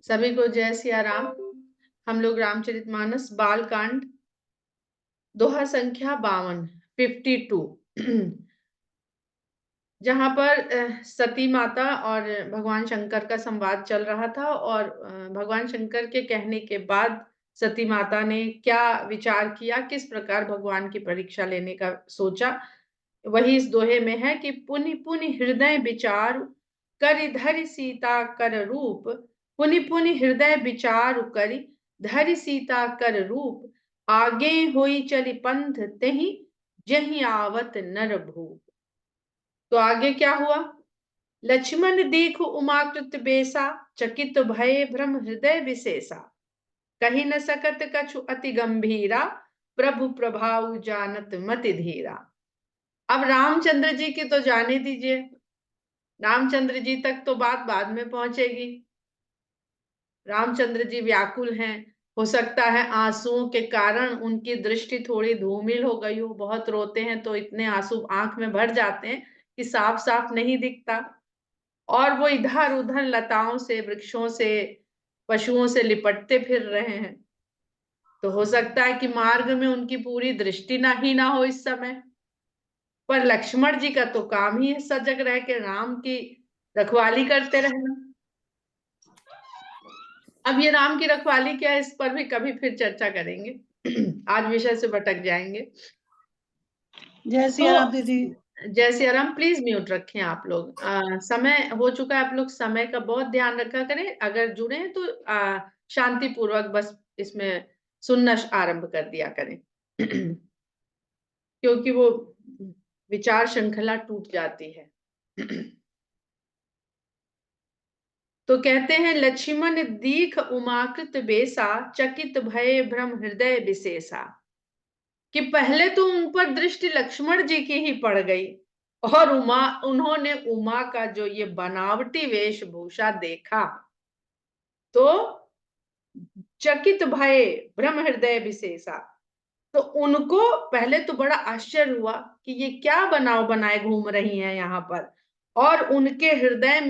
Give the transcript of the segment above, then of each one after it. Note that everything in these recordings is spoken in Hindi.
सभी को जय सिया राम। हम लोग रामचरितमानस बाल कांड दोहा संख्या 52 52 जहां पर सती माता और भगवान शंकर का संवाद चल रहा था और भगवान शंकर के कहने के बाद सती माता ने क्या विचार किया, किस प्रकार भगवान की परीक्षा लेने का सोचा, वही इस दोहे में है कि पुनि पुनि हृदय विचार करि धरि सीता कर रूप। पुनि पुनि हृदय विचार करि धरि सीता कर रूप। आगे होई चली पंथ तेहि जहि आवत नर भूप। तो आगे क्या हुआ? लक्ष्मण देख उमाकृत बेसा चकित भय भ्रम हृदय विशेषा। कही न सकत कछु अति गंभीरा प्रभु प्रभाव जानत मति धीरा। अब रामचंद्र जी की तो जाने दीजिए, रामचंद्र जी तक तो बात बाद में पहुंचेगी। रामचंद्र जी व्याकुल हैं, हो सकता है आंसुओं के कारण उनकी दृष्टि थोड़ी धूमिल हो गई हो, बहुत रोते हैं तो इतने आंसू आंख में भर जाते हैं कि साफ साफ नहीं दिखता। और वो इधर उधर लताओं से, वृक्षों से, पशुओं से लिपटते फिर रहे हैं, तो हो सकता है कि मार्ग में उनकी पूरी दृष्टि ना ही ना हो इस समय। पर लक्ष्मण जी का तो काम ही है सजग रह के राम की रखवाली करते रहना। अब ये राम की रखवाली क्या है, इस पर भी कभी फिर चर्चा करेंगे। आज विषय से भटक जाएंगे। जय सिया राम दीदी। जय सिया राम। प्लीज म्यूट रखें आप लोग। समय हो चुका है, आप लोग समय का बहुत ध्यान रखा करें। अगर जुड़े हैं तो शांति पूर्वक बस इसमें सुनना आरंभ कर दिया करें। क्योंकि वो विचार श्रृंखला टूट जाती है। तो कहते हैं, लक्ष्मण दीख उमाकृत बेसा चकित भय भ्रम हृदय विशेषा। कि पहले तो उन पर दृष्टि लक्ष्मण जी की ही पड़ गई और उन्होंने उमा का जो ये बनावटी वेशभूषा देखा तो चकित भय भ्रम हृदय विशेषा। तो उनको पहले तो बड़ा आश्चर्य हुआ कि ये क्या बनाव बनाए घूम रही हैं यहाँ पर। और उनके हृदय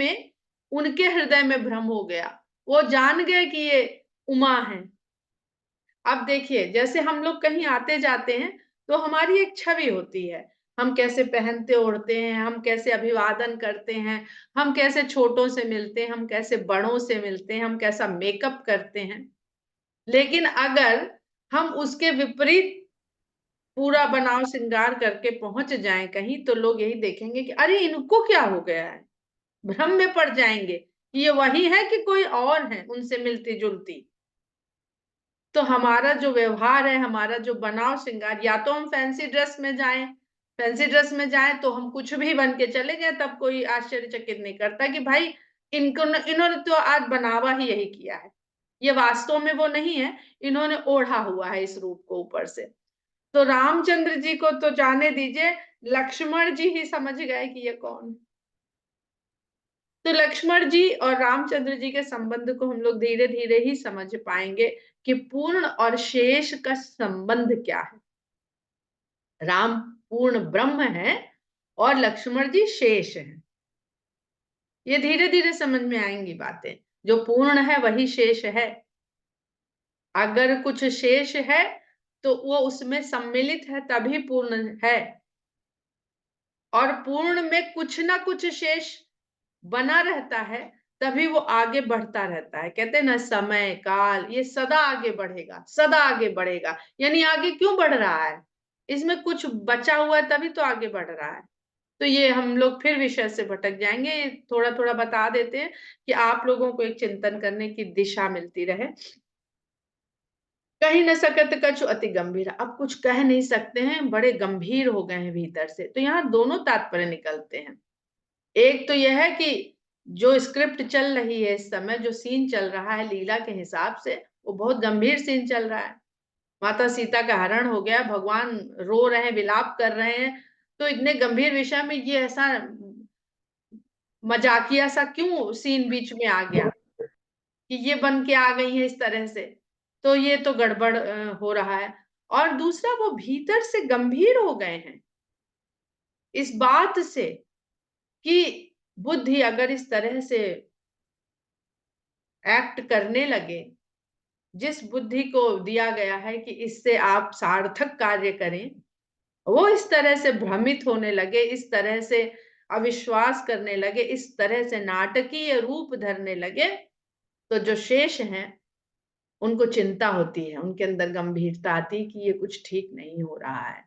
में भ्रम हो गया। वो जान गए कि ये उमा है। अब देखिए, जैसे हम लोग कहीं आते जाते हैं तो हमारी एक छवि होती है। हम कैसे पहनते ओढ़ते हैं, हम कैसे अभिवादन करते हैं, हम कैसे छोटों से मिलते हैं, हम कैसे बड़ों से मिलते हैं, हम कैसा मेकअप करते हैं। लेकिन अगर हम उसके विपरीत पूरा बनाव श्रृंगार करके पहुंच जाएं कहीं, तो लोग यही देखेंगे कि अरे इनको क्या हो गया है। भ्रम में पड़ जाएंगे कि ये वही है कि कोई और है उनसे मिलती जुलती। तो हमारा जो व्यवहार है, हमारा जो बनाव श्रृंगार, या तो हम फैंसी ड्रेस में जाएं तो हम कुछ भी बन के चले जाएं, तब कोई आश्चर्यचकित नहीं करता कि भाई इन्होंने तो आज बनावा ही यही किया है, ये वास्तव में वो नहीं है, इन्होंने ओढ़ा हुआ है इस रूप को ऊपर से। तो रामचंद्र जी को तो जाने दीजिए, लक्ष्मण जी ही समझ गए कि ये कौन है। तो लक्ष्मण जी और रामचंद्र जी के संबंध को हम लोग धीरे धीरे ही समझ पाएंगे कि पूर्ण और शेष का संबंध क्या है। राम पूर्ण ब्रह्म है और लक्ष्मण जी शेष हैं। ये धीरे धीरे समझ में आएंगी बातें। जो पूर्ण है वही शेष है। अगर कुछ शेष है तो वो उसमें सम्मिलित है, तभी पूर्ण है। और पूर्ण में कुछ ना कुछ शेष बना रहता है, तभी वो आगे बढ़ता रहता है। कहते हैं ना, समय काल ये सदा आगे बढ़ेगा, सदा आगे बढ़ेगा। यानी आगे क्यों बढ़ रहा है, इसमें कुछ बचा हुआ है तभी तो आगे बढ़ रहा है। तो ये हम लोग फिर विषय से भटक जाएंगे। थोड़ा थोड़ा बता देते हैं कि आप लोगों को एक चिंतन करने की दिशा मिलती रहे। कहीं न सकत कछु अति गंभीर। अब कुछ कह नहीं सकते हैं, बड़े गंभीर हो गए हैं भीतर से। तो यहाँ दोनों तात्पर्य निकलते हैं। एक तो यह है कि जो स्क्रिप्ट चल रही है इस समय, जो सीन चल रहा है लीला के हिसाब से, वो बहुत गंभीर सीन चल रहा है। माता सीता का हरण हो गया, भगवान रो रहे हैं, विलाप कर रहे हैं। तो इतने गंभीर विषय में ये ऐसा मजाकिया सा क्यों सीन बीच में आ गया कि ये बन के आ गई है इस तरह से। तो ये तो गड़बड़ हो रहा है। और दूसरा, वो भीतर से गंभीर हो गए हैं इस बात से कि बुद्धि अगर इस तरह से एक्ट करने लगे, जिस बुद्धि को दिया गया है कि इससे आप सार्थक कार्य करें, वो इस तरह से भ्रमित होने लगे, इस तरह से अविश्वास करने लगे, इस तरह से नाटकीय रूप धरने लगे, तो जो शेष हैं उनको चिंता होती है, उनके अंदर गंभीरता आती है कि ये कुछ ठीक नहीं हो रहा है।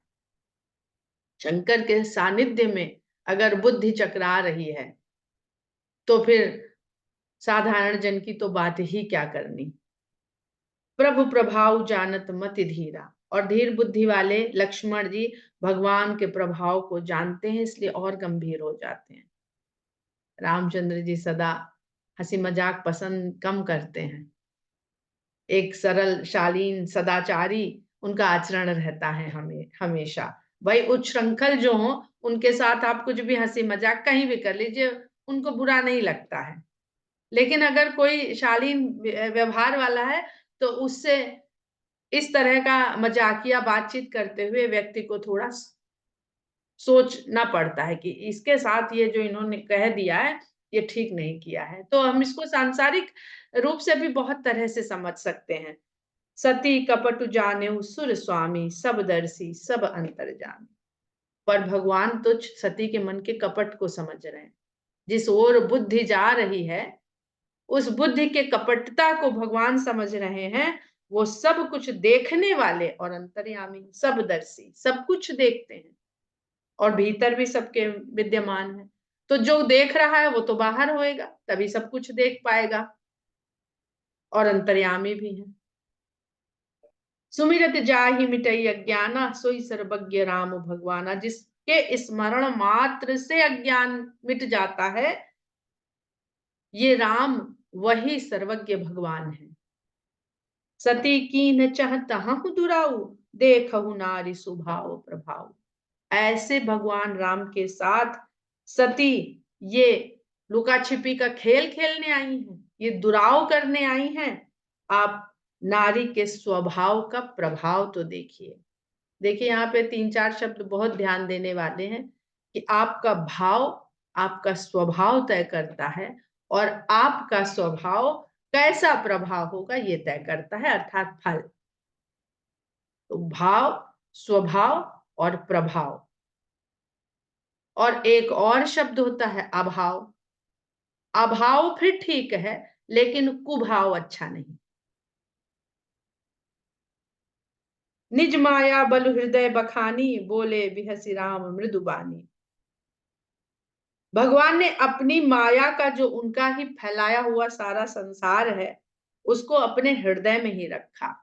शंकर के सानिध्य में अगर बुद्धि चकरा रही है तो फिर साधारण जन की तो बात ही क्या करनी। प्रभु प्रभाव जानत मति धीरा, और धीर बुद्धि वाले लक्ष्मण जी भगवान के प्रभाव को जानते हैं, इसलिए और गंभीर हो जाते हैं। रामचंद्र जी सदा हंसी मजाक पसंद कम करते हैं, एक सरल शालीन सदाचारी उनका आचरण रहता है हमेशा। भाई उच्छृंखल जो हो उनके साथ आप कुछ भी हंसी मजाक कहीं भी कर लीजिए, उनको बुरा नहीं लगता है। लेकिन अगर कोई शालीन व्यवहार वाला है तो उससे इस तरह का मजाकिया बातचीत करते हुए व्यक्ति को थोड़ा सोचना पड़ता है कि इसके साथ ये जो इन्होंने कह दिया है ये ठीक नहीं किया है। तो हम इसको सांसारिक रूप से भी बहुत तरह से समझ सकते हैं। सती कपटु जानेउ सुर स्वामी, सब दर्शी सब अंतर्जामी। पर भगवान तो सती के मन के कपट को समझ रहे हैं। जिस ओर बुद्धि जा रही है उस बुद्धि के कपटता को भगवान समझ रहे हैं। वो सब कुछ देखने वाले और अंतर्यामी, सब दर्शी, सब कुछ देखते हैं और भीतर भी सबके विद्यमान है। तो जो देख रहा है वो तो बाहर होएगा, तभी सब कुछ देख पाएगा, और अंतर्यामी भी है। सुमिरत जाहि मिटई अज्ञाना, सोई सर्वज्ञ राम भगवाना। जिसके स्मरण मात्र से अज्ञान मिट जाता है, ये राम वही सर्वज्ञ भगवान है। सती कीन्ह चहत हहु दुराऊ, देखहु नारी सुभाव प्रभाव। ऐसे भगवान राम के साथ सती ये लुका छिपी का खेल खेलने आई हैं, ये दुराव करने आई हैं। आप नारी के स्वभाव का प्रभाव तो देखिए। देखिए यहाँ पे 3-4 शब्द बहुत ध्यान देने वाले हैं कि आपका भाव आपका स्वभाव तय करता है, और आपका स्वभाव कैसा प्रभाव होगा ये तय करता है, अर्थात फल। तो भाव, स्वभाव और प्रभाव। और एक और शब्द होता है अभाव। अभाव फिर ठीक है, लेकिन कुभाव अच्छा नहीं। निज माया बल हृदय बखानी, बोले बिहसी राम मृदुबानी। भगवान ने अपनी माया का जो उनका ही फैलाया हुआ सारा संसार है उसको अपने हृदय में ही रखा,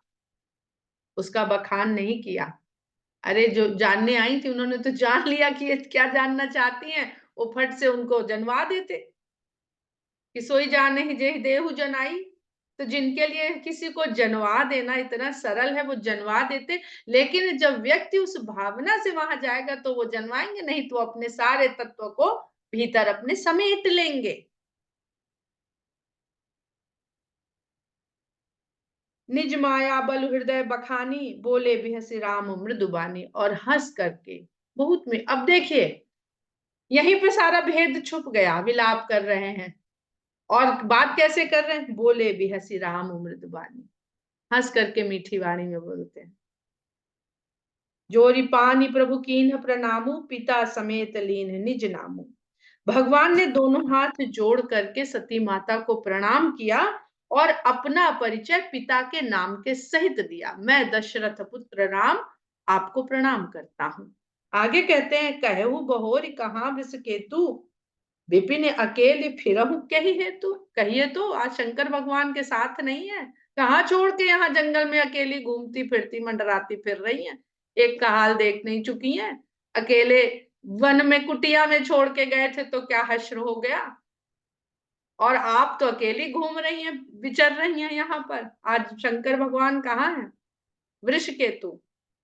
उसका बखान नहीं किया। अरे जो जानने आई थी उन्होंने तो जान लिया कि ये क्या जानना चाहती हैं, वो फट से उनको जनवा देते कि सोई जाने ही जे देहु जनाई। तो जिनके लिए किसी को जनवा देना इतना सरल है वो जनवा देते, लेकिन जब व्यक्ति उस भावना से वहां जाएगा तो वो जनवाएंगे नहीं, तो अपने सारे तत्व को भीतर अपने समेट लेंगे। निज माया बल हृदय बखानी, बोले बिहसी राम मृदुबानी। और हंस करके बहुत में, अब देखिए यहीं पे सारा भेद छुप गया। विलाप कर रहे हैं और बात कैसे कर रहे हैं, बोले बिहसी राम मृदुबानी, हंस करके मीठी वाणी में बोलते हैं। जोरी पानी प्रभु कीन्ह प्रणामु, पिता समेत लीन निज नामु। भगवान ने दोनों हाथ जोड़ करके सती माता को प्रणाम किया और अपना परिचय पिता के नाम के सहित दिया। मैं दशरथ पुत्र राम आपको प्रणाम करता हूं। आगे कहते हैं, कहु बहोरी कहाँ वृष केतु, विपिन अकेले फिरहु कही हेतु। कहिए तो आज शंकर भगवान के साथ नहीं है, कहाँ छोड़ के यहाँ जंगल में अकेली घूमती फिरती मंडराती फिर रही हैं। एक का हाल देख नहीं चुकी हैं। अकेले वन में कुटिया में छोड़ के गए थे तो क्या हश्र हो गया, और आप तो अकेली घूम रही हैं, विचर रही हैं यहाँ पर। आज शंकर भगवान कहाँ हैं? वृषकेतु,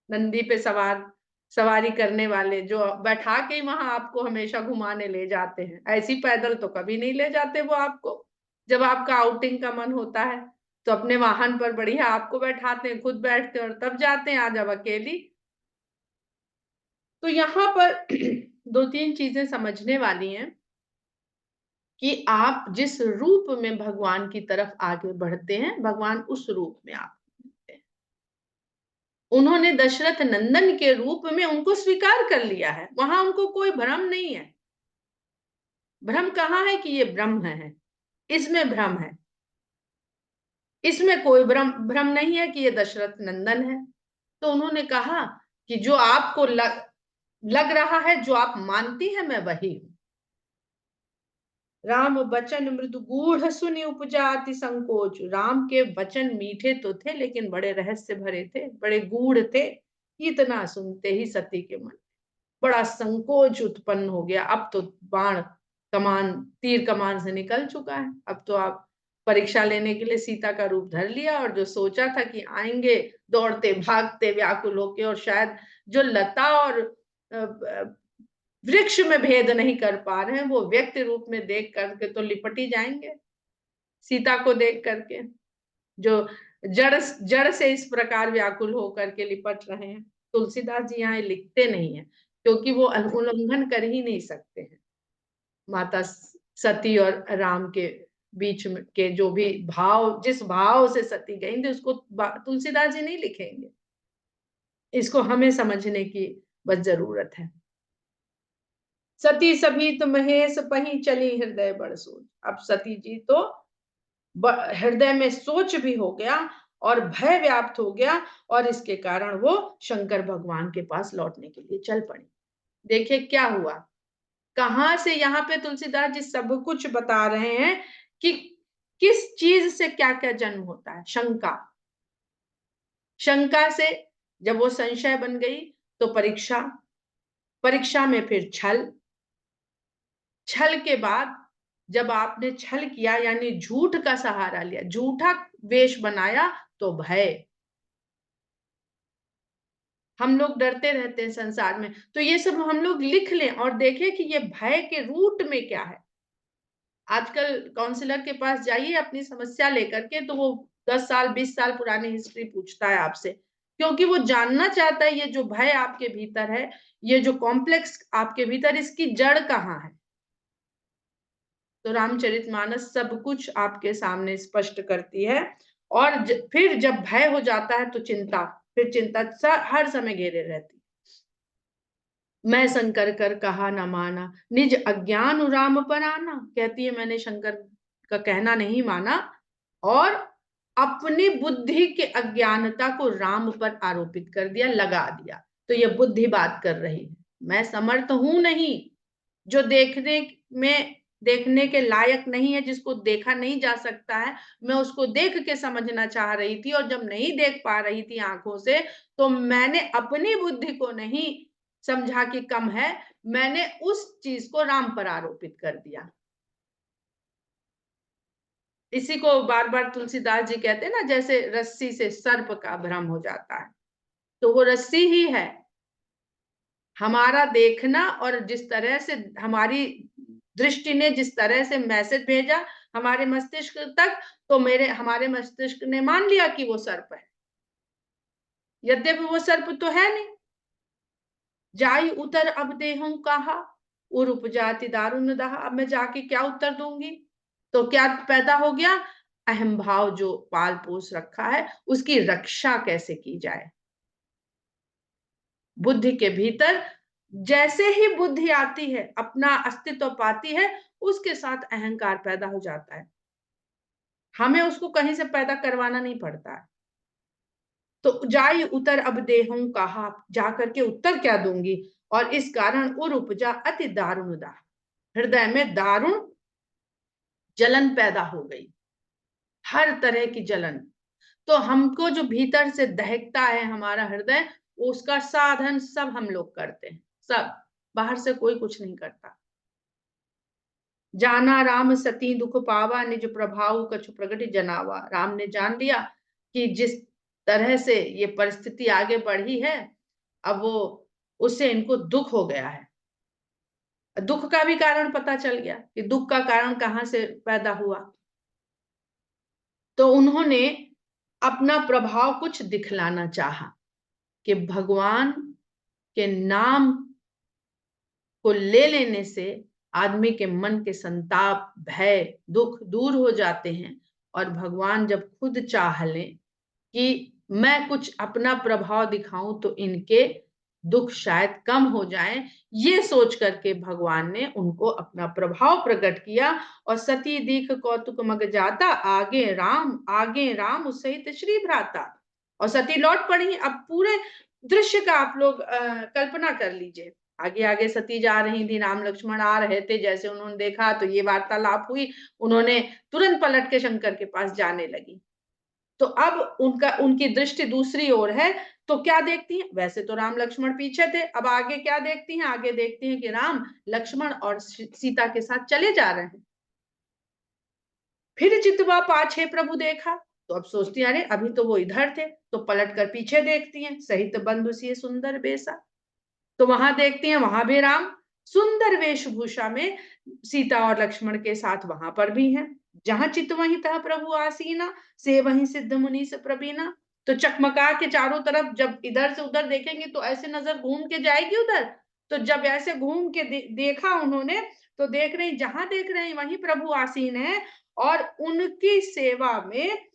नंदी पे सवारी करने वाले, जो बैठा के ही वहां आपको हमेशा घुमाने ले जाते हैं। ऐसी पैदल तो कभी नहीं ले जाते वो आपको। जब आपका आउटिंग का मन होता है तो अपने वाहन पर बढ़िया आपको बैठाते हैं, खुद बैठते हैं और तब जाते हैं। आज अब अकेली। तो यहाँ पर 2-3 चीजें समझने वाली हैं कि आप जिस रूप में भगवान की तरफ आगे बढ़ते हैं, भगवान उस रूप में आप मिलते हैं। उन्होंने दशरथ नंदन के रूप में उनको स्वीकार कर लिया है, वहां उनको कोई भ्रम नहीं है। भ्रम कहाँ है कि ये ब्रह्म है, इसमें भ्रम है। इसमें कोई भ्रम नहीं है कि ये दशरथ नंदन है। तो उन्होंने कहा कि जो आपको लग रहा है, जो आप मानती हैं, मैं वही हूं। राम वचन मृदु गूढ़ सुनि उपजा अति संकोच। राम के वचन मीठे तो थे, लेकिन बड़े रहस्य भरे थे, बड़े गूढ़ थे। इतना सुनते ही सती के मन बड़ा संकोच उत्पन्न हो गया। अब तो बाण कमान, तीर कमान से निकल चुका है। अब तो आप परीक्षा लेने के लिए सीता का रूप धर लिया, और जो सोचा था कि आएंगे दौड़ते भागते व्याकुल होके, और शायद जो लता और वृक्ष में भेद नहीं कर पा रहे हैं, वो व्यक्ति रूप में देख करके तो लिपट ही जाएंगे। सीता को देख करके जो जड़ जड़ से इस प्रकार व्याकुल होकर के लिपट रहे हैं। तुलसीदास जी यहाँ लिखते नहीं है, क्योंकि वो उल्लंघन कर ही नहीं सकते हैं। माता सती और राम के बीच में के जो भी भाव, जिस भाव से सती गई थी, उसको तुलसीदास जी नहीं लिखेंगे। इसको हमें समझने की बस जरूरत है। सती सभी तो महेश पही चली हृदय बड़ सोच। अब सती जी तो हृदय में सोच भी हो गया और भय व्याप्त हो गया, और इसके कारण वो शंकर भगवान के पास लौटने के लिए चल पड़ी। देखिए क्या हुआ, कहां से यहाँ पे तुलसीदास जी सब कुछ बता रहे हैं कि किस चीज से क्या क्या जन्म होता है। शंका, शंका से जब वो संशय बन गई तो परीक्षा, परीक्षा में फिर छल, छल के बाद जब आपने छल किया यानी झूठ का सहारा लिया, झूठा वेश बनाया, तो भय। हम लोग डरते रहते हैं संसार में, तो ये सब हम लोग लिख लें और देखें कि ये भय के रूट में क्या है। आजकल काउंसलर के पास जाइए अपनी समस्या लेकर के, तो वो 10 साल 20 साल पुरानी हिस्ट्री पूछता है आपसे, क्योंकि वो जानना चाहता है ये जो भय आपके भीतर है, ये जो कॉम्प्लेक्स आपके भीतर, इसकी जड़ कहाँ है। तो रामचरितमानस सब कुछ आपके सामने स्पष्ट करती है। और फिर जब भय हो जाता है तो चिंता, फिर चिंता हर समय घेरे रहती। मैं शंकर कर कहा न माना, निज अज्ञान राम पर आना। कहती है मैंने शंकर का कहना नहीं माना, और अपनी बुद्धि के अज्ञानता को राम पर आरोपित कर दिया, लगा दिया। तो ये बुद्धि बात कर रही है, मैं समर्थ हूं नहीं, जो देखने के लायक नहीं है, जिसको देखा नहीं जा सकता है, मैं उसको देख के समझना चाह रही थी, और जब नहीं देख पा रही थी आंखों से, तो मैंने अपनी बुद्धि को नहीं समझा कि कम है, मैंने उस चीज को राम पर आरोपित कर दिया। इसी को बार बार तुलसीदास जी कहते हैं ना, जैसे रस्सी से सर्प का भ्रम हो जाता है, तो वो रस्सी ही है। हमारा देखना, और जिस तरह से हमारी दृष्टि ने जिस तरह से मैसेज भेजा हमारे मस्तिष्क तक, तो हमारे मस्तिष्क ने मान लिया कि वो सर्प है, यद्यपि वो सर्प तो है नहीं। जाई उतर अब देहूं कहा, उर उपजाति दारुण दहा। अब मैं जाके क्या उत्तर दूंगी, तो क्या पैदा हो गया, अहम भाव जो पाल पोस रखा है, उसकी रक्षा कैसे की जाए। बुद्धि के भीतर जैसे ही बुद्धि आती है, अपना अस्तित्व पाती है, उसके साथ अहंकार पैदा हो जाता है। हमें उसको कहीं से पैदा करवाना नहीं पड़ता है। तो जाई उतर अब देहूं कहा, जाकर के उत्तर क्या दूंगी, और इस कारण उर उपजा अति दारुण दाह। हृदय में दारुण जलन पैदा हो गई, हर तरह की जलन। तो हमको जो भीतर से दहकता है हमारा हृदय, उसका साधन सब हम लोग करते हैं, सब, बाहर से कोई कुछ नहीं करता। जाना राम सती दुख पावा, निज प्रभाव कछु प्रगट जनावा। राम ने जान लिया कि जिस तरह से ये परिस्थिति आगे बढ़ी है, अब वो उससे इनको दुख हो गया है। दुख का भी कारण पता चल गया कि दुख का कारण कहां से पैदा हुआ। तो उन्होंने अपना प्रभाव कुछ दिखलाना चाहा कि भगवान के नाम को ले लेने से आदमी के मन के संताप, भय, दुख दूर हो जाते हैं और भगवान जब खुद चाह लें कि मैं कुछ अपना प्रभाव दिखाऊं तो इनके दुख शायद कम हो जाएं, ये सोच करके भगवान ने उनको अपना प्रभाव प्रकट किया। और सती दीख कौतुक मग जाता, आगे राम उस सहित श्री भ्राता। और सती लौट पड़ी। अब पूरे दृश्य का आप लोग कल्पना कर लीजिए। आगे आगे सती जा रही थी, राम लक्ष्मण आ रहे थे, जैसे उन्होंने देखा तो ये वार्तालाप हुई, उन्होंने तुरंत पलट के शंकर के पास जाने लगी। तो अब उनकी दृष्टि दूसरी ओर है। तो क्या देखती हैं? वैसे तो राम लक्ष्मण पीछे थे, अब आगे क्या देखती हैं? आगे देखती हैं कि राम लक्ष्मण और सीता के साथ चले जा रहे हैं। फिर चितवा पाछे प्रभु देखा, तो अब सोचती हैं अरे अभी तो वो इधर थे। तो पलट कर पीछे देखती हैं, सहित बंधु सी सुंदर बेसा। तो वहां देखती हैं, वहां भी राम सुंदर वेशभूषा में सीता और लक्ष्मण के साथ वहां पर भी हैं। जहां चित वहीं तह प्रभु आसीना, से वहीं सिद्ध मुनि से प्रवीणा। तो चकमका के चारों तरफ जब इधर से उधर देखेंगे तो ऐसे नजर घूम के जाएगी उधर। तो जब ऐसे घूम के देखा उन्होंने, तो देख रहे हैं, जहां देख रहे हैं वहीं प्रभु आसीन है। और उनकी सेवा में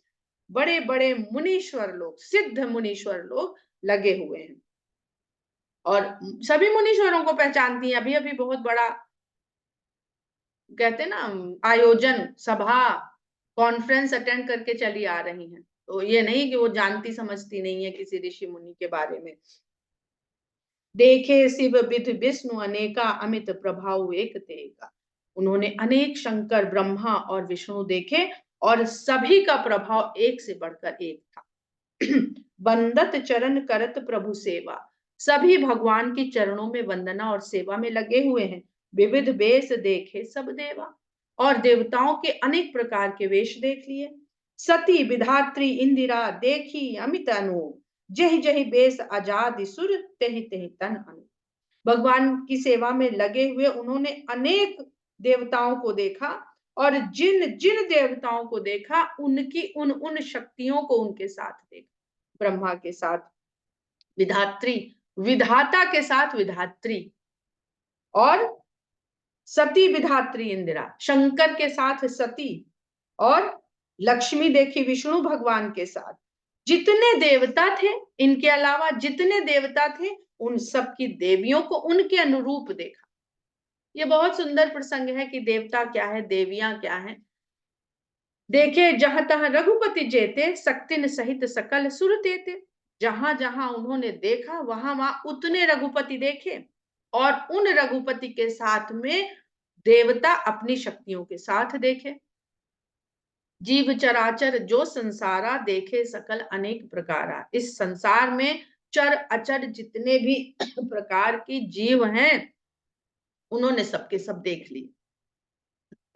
बड़े बड़े मुनीश्वर लोग, सिद्ध मुनीश्वर लोग लगे हुए हैं। और सभी मुनीश्वरों को पहचानती हैं। अभी अभी बहुत बड़ा कहते हैं ना आयोजन, सभा, कॉन्फ्रेंस अटेंड करके चली आ रही हैं। तो ये नहीं कि वो जानती समझती नहीं है किसी ऋषि मुनि के बारे में। देखे शिव विधि विष्णु अनेका, अमित प्रभाव एक तेगा। उन्होंने अनेक शंकर, ब्रह्मा और विष्णु देखे और सभी का प्रभाव एक से बढ़कर एक था। बंदत चरण करत प्रभु सेवा, सभी भगवान के चरणों में वंदना और सेवा में लगे हुए हैं। विविध वेश देखे सब देवा, और देवताओं के अनेक प्रकार के वेश देख लिए। सती विधात्री इंदिरा देखी अमित अनूप, जहि जहि बेस आजाद सुर तेहि तेहि तन अनु। भगवान की सेवा में लगे हुए उन्होंने अनेक देवताओं को देखा, और जिन जिन देवताओं को देखा उनकी उन उन शक्तियों को उनके साथ देखा। ब्रह्मा के साथ विधात्री, विधाता के साथ विधात्री, और सती विधात्री इंदिरा, शंकर के साथ सती, और लक्ष्मी देखी विष्णु भगवान के साथ। जितने देवता थे, इनके अलावा जितने देवता थे, उन सब की देवियों को उनके अनुरूप देखा। ये बहुत सुंदर प्रसंग है कि देवता क्या है, देवियां क्या है। देखे जहां तहां रघुपति जेते, शक्तिन सहित सकल सुर तेते। जहां जहां उन्होंने देखा वहां वहां उतने रघुपति देखे, और उन रघुपति के साथ में देवता अपनी शक्तियों के साथ देखे। जीव चराचर जो संसारा, देखे सकल अनेक प्रकारा। इस संसार में चर अचर जितने भी प्रकार की जीव हैं, उन्होंने सबके सब देख ली।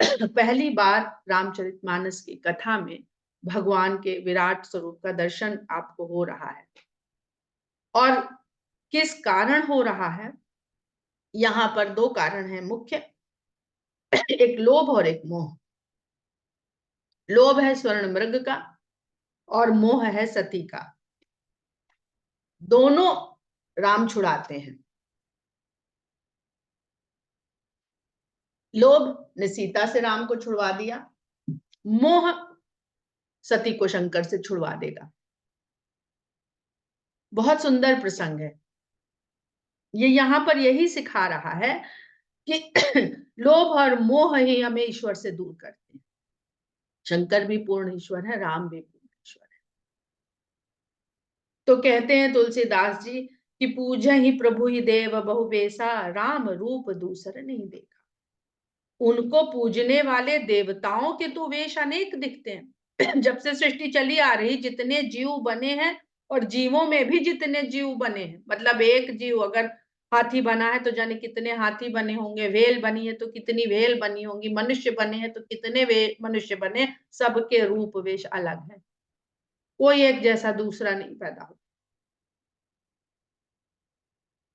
पहली बार रामचरितमानस की कथा में भगवान के विराट स्वरूप का दर्शन आपको हो रहा है। और किस कारण हो रहा है? यहाँ पर दो कारण हैं मुख्य, एक लोभ और एक मोह। लोभ है स्वर्ण मृग का, और मोह है सती का। दोनों राम छुड़ाते हैं। लोभ ने सीता से राम को छुड़वा दिया, मोह सती को शंकर से छुड़वा देगा। बहुत सुंदर प्रसंग है ये। यहां पर यही सिखा रहा है कि लोभ और मोह ही हमें ईश्वर से दूर करते हैं। शंकर भी पूर्ण ईश्वर है, राम भी पूर्ण ईश्वर है। तो कहते हैं तुलसीदास जी कि पूजा ही प्रभु ही देव बहु बेसा, राम रूप दूसर नहीं देखा। उनको पूजने वाले देवताओं के तो वेश अनेक दिखते हैं। जब से सृष्टि चली आ रही, जितने जीव बने हैं, और जीवों में भी जितने जीव बने हैं, मतलब एक जीव अगर हाथी बना है तो जाने कितने हाथी बने होंगे, वेल बनी है तो कितनी वेल बनी होंगी, मनुष्य बने हैं तो कितने मनुष्य बने। सबके रूप वेश अलग है, कोई एक जैसा दूसरा नहीं पैदा हो।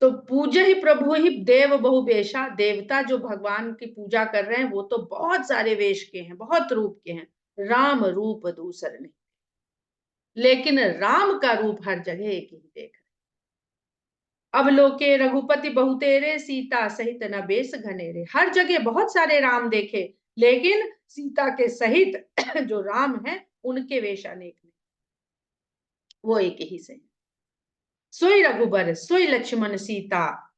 तो पूजा ही प्रभु ही देव बहु वेशा, देवता जो भगवान की पूजा कर रहे हैं वो तो बहुत सारे वेश के हैं, बहुत रूप के हैं। राम रूप दूसर नहीं, लेकिन राम का रूप हर जगह एक ही देख रहे। अवलोके रघुपति बहुतेरे, सीता सहित न बेस घनेरे। हर जगह बहुत सारे राम देखे, लेकिन सीता के सहित जो राम है उनके वेश अनेक नहीं, वो एक ही से। सोई रघुबर सोई लक्ष्मण सीता,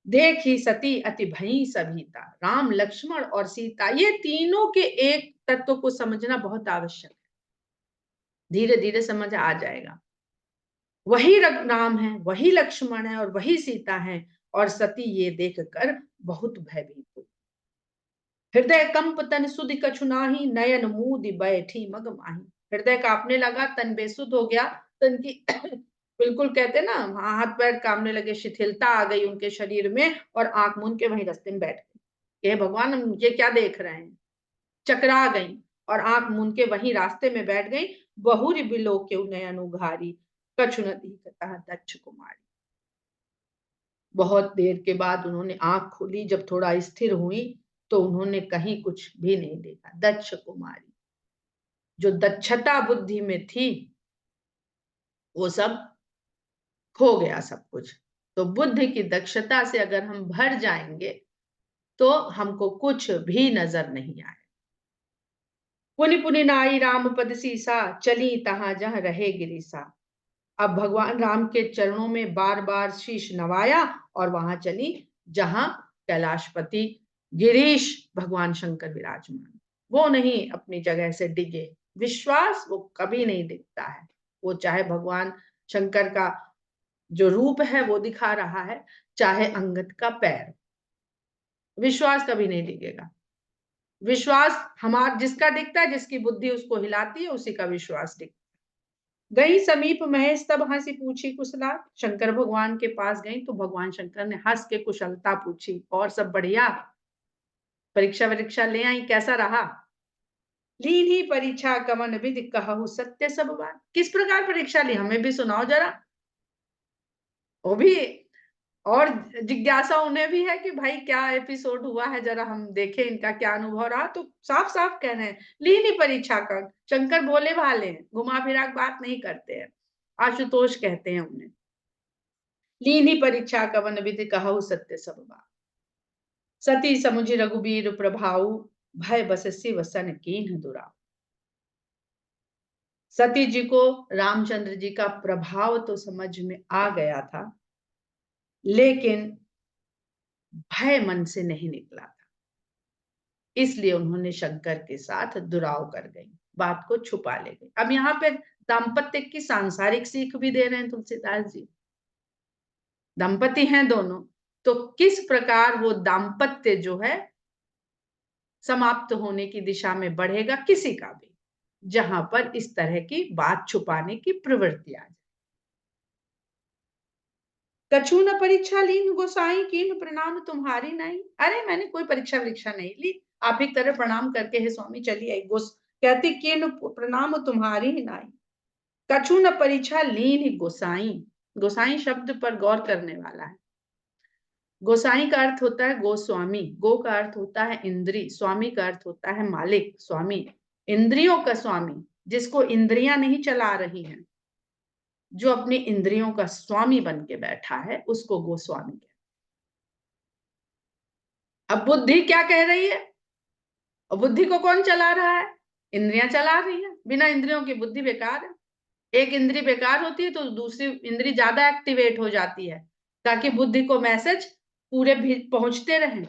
देखी सती अति भई सभीता। राम लक्ष्मण और सीता, ये तीनों के एक तत्व को समझना बहुत आवश्यक है, धीरे धीरे समझ आ जाएगा। वही राम है, वही लक्ष्मण है और वही सीता है, और सती ये देखकर बहुत भयभीत हुई। हृदय कंप तन सुधि कछु नाही, नयन मूदि बैठी मग माही। हृदय कांपने लगा, तन बेसुध हो गया, तन की बिल्कुल कहते ना, हाथ पैर कांपने लगे, शिथिलता आ गई उनके शरीर में, और आंख मूंद के वहीं रास्ते में बैठ गई। ये भगवान, हम ये क्या देख रहे हैं, चकरा गई और आंख मूंद के वहीं रास्ते में बैठ गई। बहुरी बिलो के नयन उघारी, कछु न दिखता दक्ष कुमारी। बहुत देर के बाद उन्होंने आंख खोली, जब थोड़ा स्थिर हुई तो उन्होंने कहीं कुछ भी नहीं देखा। दक्ष कुमारी, जो दक्षता बुद्धि में थी, वो सब खो गया, सब कुछ। तो बुद्धि की दक्षता से अगर हम भर जाएंगे तो हमको कुछ भी नजर नहीं आए। पुनि पुनि नाई राम पद सीसा, चली तहां जहां रहे गिरीसा। अब भगवान राम के चरणों में बार बार शीश नवाया और वहां चली जहां कैलाशपति गिरीश भगवान शंकर विराजमान। वो नहीं अपनी जगह से डिगे, विश्वास वो कभी नहीं दिखता है। वो चाहे भगवान शंकर का जो रूप है वो दिखा रहा है, चाहे अंगद का पैर, विश्वास कभी नहीं दिखेगा। विश्वास हमारा जिसका दिखता है, जिसकी बुद्धि उसको हिलाती है, उसी का विश्वास दिखता है। गई समीप महेश तब हंसी पूछी कुशला। शंकर भगवान के पास गई तो भगवान शंकर ने हंस के कुशलता पूछी, और सब बढ़िया, परीक्षा वरीक्षा ले आई, कैसा रहा। लीनी परीक्षा कवन विधि कहु सत्य सब बात। किस प्रकार परीक्षा ली, हमें भी सुनाओ जरा। वो भी और जिज्ञासा उन्हें भी है कि भाई क्या एपिसोड हुआ है, जरा हम देखें इनका क्या अनुभव रहा। तो साफ साफ कह रहे हैं, लीनी परीक्षा कर। शंकर भोले भाले हैं, घुमा फिरा बात नहीं करते हैं, आशुतोष कहते हैं उन्हें। लीनी परीक्षा कवन विधि कहु सत्य सब बात, सती समुझि रघुबीर प्रभाऊ, भय बससी वसन कीन्ह दुराऊ। सती जी को रामचंद्र जी का प्रभाव तो समझ में आ गया था, लेकिन भय मन से नहीं निकला था, इसलिए उन्होंने शंकर के साथ दुराव कर गई, बात को छुपा ले गई। अब यहाँ पे दाम्पत्य की सांसारिक सीख भी दे रहे हैं तुलसीदास जी। दंपति हैं दोनों, तो किस प्रकार वो दाम्पत्य जो है समाप्त होने की दिशा में बढ़ेगा, किसी का भी, जहां पर इस तरह की बात छुपाने की प्रवृत्ति आ जाए। कछु न परीक्षा लीन गोसाई, कीन प्रणाम तुम्हारी नहीं। अरे मैंने कोई परीक्षा वरीक्षा नहीं ली, आप ही तरह प्रणाम करके हे स्वामी चली आई। कहती कीन प्रणाम तुम्हारी ही नहीं, कछु न परीक्षा लीन गोसाई। गोसाई शब्द पर गौर करने वाला है। गोसाई का अर्थ होता है गोस्वामी, गो का अर्थ होता है इंद्री, स्वामी का अर्थ होता है मालिक, स्वामी, इंद्रियों का स्वामी, जिसको इंद्रियां नहीं चला रही हैं, जो अपनी इंद्रियों का स्वामी बन के बैठा है, उसको गोस्वामी कहते हैं। अब बुद्धि क्या कह रही है, और बुद्धि को कौन चला रहा है, इंद्रियां चला रही है। बिना इंद्रियों की बुद्धि बेकार है। एक इंद्री बेकार होती है तो दूसरी इंद्री ज्यादा एक्टिवेट हो जाती है, ताकि बुद्धि को मैसेज पूरे पहुंचते रहें।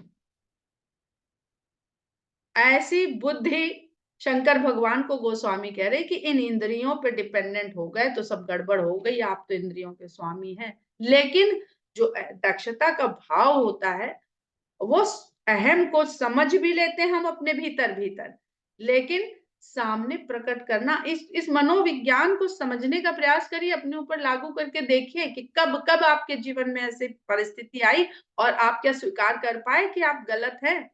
ऐसी बुद्धि शंकर भगवान को गोस्वामी कह रहे कि इन इंद्रियों पे डिपेंडेंट हो गए तो सब गड़बड़ हो गई, आप तो इंद्रियों के स्वामी हैं। लेकिन जो दक्षता का भाव होता है, वो अहम को समझ भी लेते हैं हम अपने भीतर भीतर, लेकिन सामने प्रकट करना, इस मनोविज्ञान को समझने का प्रयास करिए, अपने ऊपर लागू करके देखिए कि कब कब आपके जीवन में ऐसी परिस्थिति आई और आप क्या स्वीकार कर पाए कि आप गलत हैं।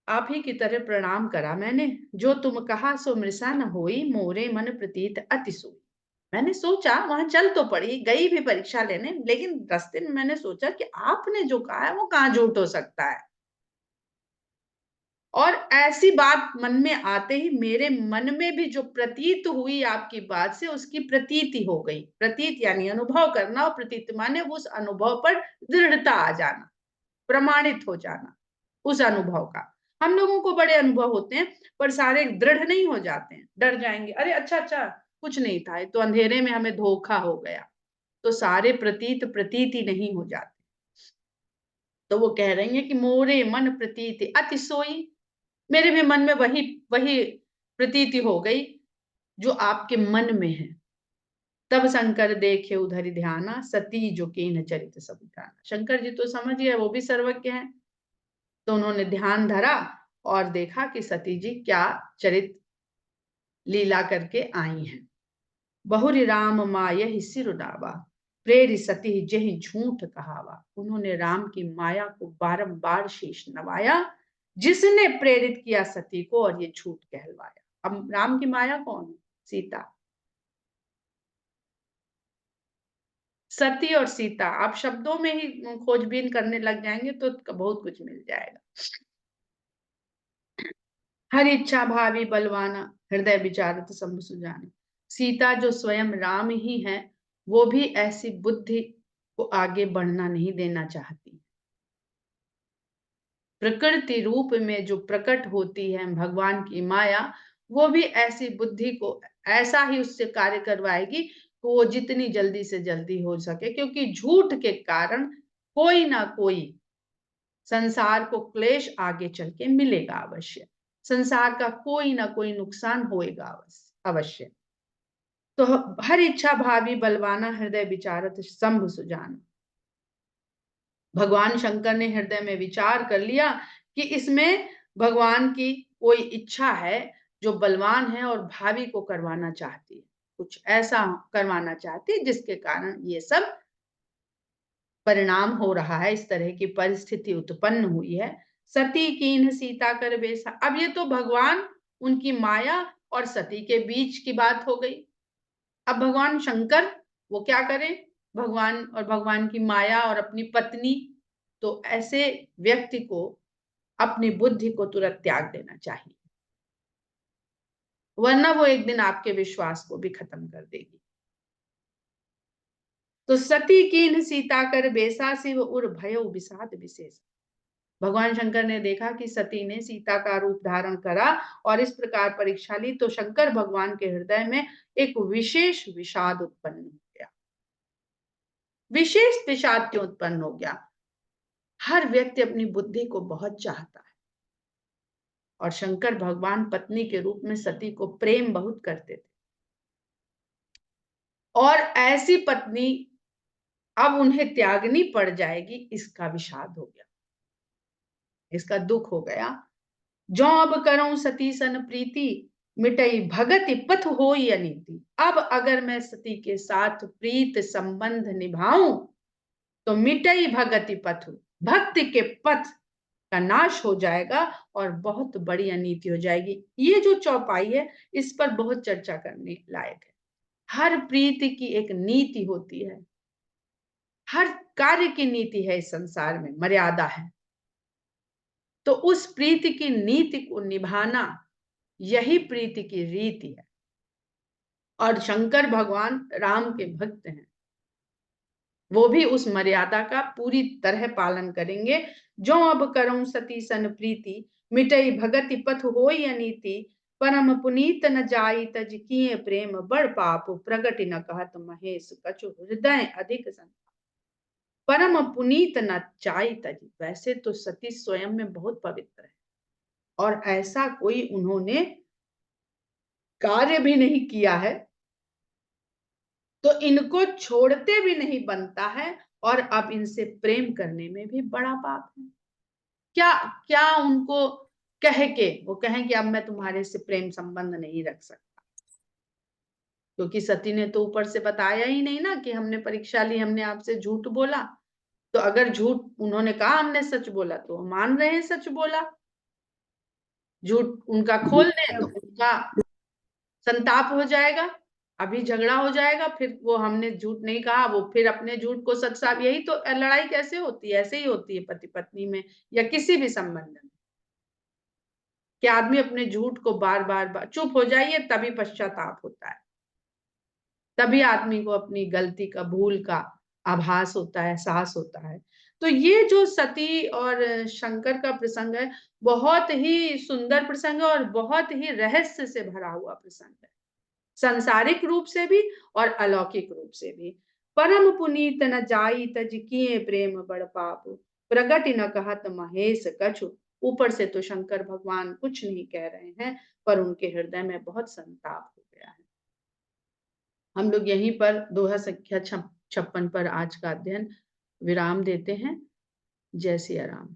आप ही की तरह प्रणाम करा मैंने, जो तुम कहा सो मृषा न होई, मोरे मन प्रतीत अति सोई। मैंने सोचा, वहां चल तो पड़ी, गई भी परीक्षा लेने, लेकिन रास्ते में मैंने सोचा कि आपने जो कहा है वो कहाँ झूठ हो सकता है। और ऐसी बात मन में आते ही मेरे मन में भी जो प्रतीत हुई आपकी बात से, उसकी प्रतीति हो गई। प्रतीत यानी अनुभव करना, और प्रतीत माने उस अनुभव पर दृढ़ता आ जाना, प्रमाणित हो जाना उस अनुभव का। हम लोगों को बड़े अनुभव होते हैं, पर सारे दृढ़ नहीं हो जाते हैं, डर जाएंगे, अरे अच्छा अच्छा कुछ नहीं था, तो अंधेरे में हमें धोखा हो गया, तो सारे प्रतीति नहीं हो जाते। तो वो कह रही है कि मोरे मन प्रतीति अति सोई, मेरे भी मन में वही वही प्रतीति हो गई जो आपके मन में है। तब शंकर देखे उधर ध्याना, सती जो कीन चरित सब गाना। शंकर जी तो समझ गए, वो भी सर्वज्ञ हैं, तो उन्होंने ध्यान धरा और देखा कि सती जी क्या चरित लीला करके आई हैं। बहुरी राम माया ही सिर डावा, प्रेरी सती जही झूठ कहावा। उन्होंने राम की माया को बारंबार शीश नवाया, जिसने प्रेरित किया सती को और ये झूठ कहलवाया। अब राम की माया कौन है? सीता। सती और सीता, आप शब्दों में ही खोजबीन करने लग जाएंगे तो बहुत कुछ मिल जाएगा। हर इच्छा भावी बलवाना, हृदय विचारत शंभु सुजाना। सीता जो स्वयं राम ही है, वो भी ऐसी बुद्धि को आगे बढ़ना नहीं देना चाहती। प्रकृति रूप में जो प्रकट होती है भगवान की माया, वो भी ऐसी बुद्धि को ऐसा ही उससे कार्य करवाएगी कि वो जितनी जल्दी से जल्दी हो सके, क्योंकि झूठ के कारण कोई ना कोई संसार को क्लेश आगे चल के मिलेगा अवश्य, संसार का कोई ना कोई नुकसान होएगा अवश्य। तो हर इच्छा भावी बलवाना, हृदय विचारत शंभु सुजाना। भगवान शंकर ने हृदय में विचार कर लिया कि इसमें भगवान की कोई इच्छा है जो बलवान है और भावी को करवाना चाहती है, कुछ ऐसा करवाना चाहती है जिसके कारण ये सब परिणाम हो रहा है, इस तरह की परिस्थिति उत्पन्न हुई है। सती कीन्ह सीता कर बेसा, अब ये तो भगवान उनकी माया और सती के बीच की बात हो गई। अब भगवान शंकर वो क्या करें, भगवान और भगवान की माया और अपनी पत्नी, तो ऐसे व्यक्ति को अपनी बुद्धि को तुरंत त्याग देना चाहिए, वरना वो एक दिन आपके विश्वास को भी खत्म कर देगी। तो सती कीन्ह सीता कर बेसा, शिव उर भयो विषाद विशेष। भगवान शंकर ने देखा कि सती ने सीता का रूप धारण करा और इस प्रकार परीक्षा ली, तो शंकर भगवान के हृदय में एक विशेष विषाद उत्पन्न हो गया। विशेष विषाद क्यों उत्पन्न हो गया? हर व्यक्ति अपनी बुद्धि को बहुत चाहता है, और शंकर भगवान पत्नी के रूप में सती को प्रेम बहुत करते थे, और ऐसी पत्नी अब उन्हें त्यागनी पड़ जाएगी, इसका विषाद हो गया, इसका दुख हो गया। जो अब करूं सती सन प्रीति, मिटई भगति पथ होई अनीति। अब अगर मैं सती के साथ प्रीत संबंध निभाऊं तो मिटई भगति पथ, भक्ति के पथ का नाश हो जाएगा और बहुत बड़ी अनीति हो जाएगी। ये जो चौपाई है, इस पर बहुत चर्चा करने लायक है। हर प्रीति की एक नीति होती है, हर कार्य की नीति है, इस संसार में मर्यादा है। तो उस प्रीति की नीति को निभाना, यही प्रीति की रीति है। और शंकर भगवान राम के भक्त हैं, वो भी उस मर्यादा का पूरी तरह पालन करेंगे। जो अब करऊं सती सन प्रीति, मिटई भगति पथ होई अनीति। परम पुनीत न जाई तज किए प्रेम, बड़ पाप प्रगति न कहत महेश कछु हृदय अधिक सन। परम पुनीत न जाई तज, वैसे तो सती स्वयं में बहुत पवित्र है, और ऐसा कोई उन्होंने कार्य भी नहीं किया है, तो इनको छोड़ते भी नहीं बनता है, और अब इनसे प्रेम करने में भी बड़ा पाप है। क्या क्या उनको कह के वो कहें कि अब मैं तुम्हारे से प्रेम संबंध नहीं रख सकता, क्योंकि सती ने तो ऊपर से बताया ही नहीं ना कि हमने परीक्षा ली, हमने आपसे झूठ बोला। तो अगर झूठ उन्होंने कहा हमने सच बोला, तो मान रहे हैं सच बोला, झूठ उनका खोल दें तो उनका संताप हो जाएगा, अभी झगड़ा हो जाएगा, फिर वो हमने झूठ नहीं कहा, वो फिर अपने झूठ को सच साबित। यही तो लड़ाई कैसे होती है, ऐसे ही होती है पति पत्नी में या किसी भी संबंध में। कि आदमी अपने झूठ को बार बार चुप हो जाइए, तभी पश्चाताप होता है, तभी आदमी को अपनी गलती का, भूल का आभास होता है, एहसास होता है। तो ये जो सती और शंकर का प्रसंग है, बहुत ही सुंदर प्रसंग है और बहुत ही रहस्य से भरा हुआ प्रसंग है, सांसारिक रूप से भी और अलौकिक रूप से भी। परम पुनीत न जाई तज किए प्रेम बड़ पाप, प्रगट न कहत महेश कछु। ऊपर से तो शंकर भगवान कुछ नहीं कह रहे हैं, पर उनके हृदय में बहुत संताप हो गया है। हम लोग यहीं पर दोहा संख्या 56 पर आज का अध्ययन विराम देते हैं। जय सिया राम।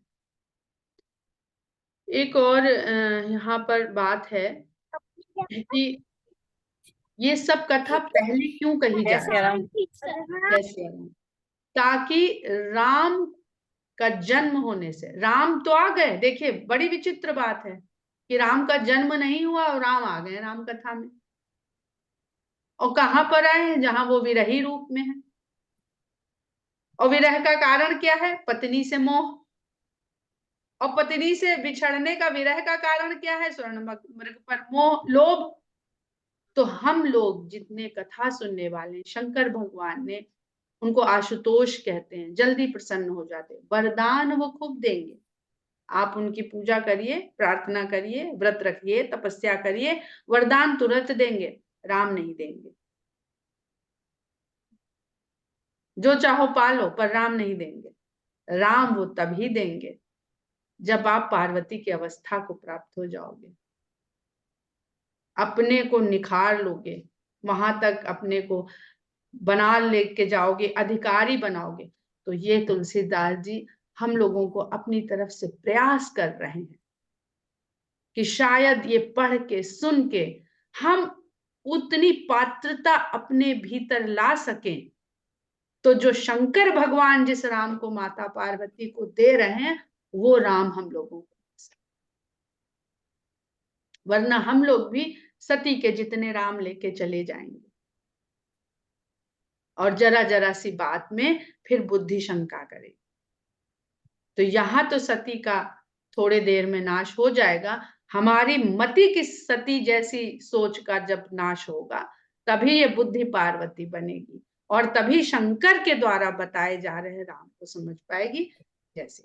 एक और यहाँ पर बात है कि ये सब कथा पहले क्यों कही जा रही है? जय सिया राम। ताकि राम का जन्म होने से, राम तो आ गए, देखिए बड़ी विचित्र बात है कि राम का जन्म नहीं हुआ और राम आ गए राम कथा में। और कहां पर आए हैं? जहां वो विरही रूप में है। और विरह का कारण क्या है? पत्नी से मोह। और पत्नी से बिछड़ने का, विरह का कारण क्या है? स्वर्ण मृग पर मोह, लोभ। तो हम लोग जितने कथा सुनने वाले, शंकर भगवान ने, उनको आशुतोष कहते हैं, जल्दी प्रसन्न हो जाते हैं, वरदान वो खूब देंगे। आप उनकी पूजा करिए, प्रार्थना करिए, व्रत रखिए, तपस्या करिए, वरदान तुरंत देंगे। राम नहीं देंगे। जो चाहो पालो, पर राम नहीं देंगे। राम वो तभी देंगे जब आप पार्वती की अवस्था को प्राप्त हो जाओगे, अपने को निखार लोगे, वहां तक अपने को बना लेके जाओगे, अधिकारी बनाओगे। तो ये तुलसीदास जी हम लोगों को अपनी तरफ से प्रयास कर रहे हैं कि शायद ये पढ़ के, सुन के हम उतनी पात्रता अपने भीतर ला सकें, तो जो शंकर भगवान जिस राम को माता पार्वती को दे रहे हैं, वो राम हम लोगों को, वरना हम लोग भी सती के जितने राम लेके चले जाएंगे और जरा जरा सी बात में फिर बुद्धि शंका करेगी। तो यहां तो सती का थोड़े देर में नाश हो जाएगा। हमारी मति की सती जैसी सोच का जब नाश होगा, तभी ये बुद्धि पार्वती बनेगी और तभी शंकर के द्वारा बताए जा रहे राम को समझ पाएगी। जैसे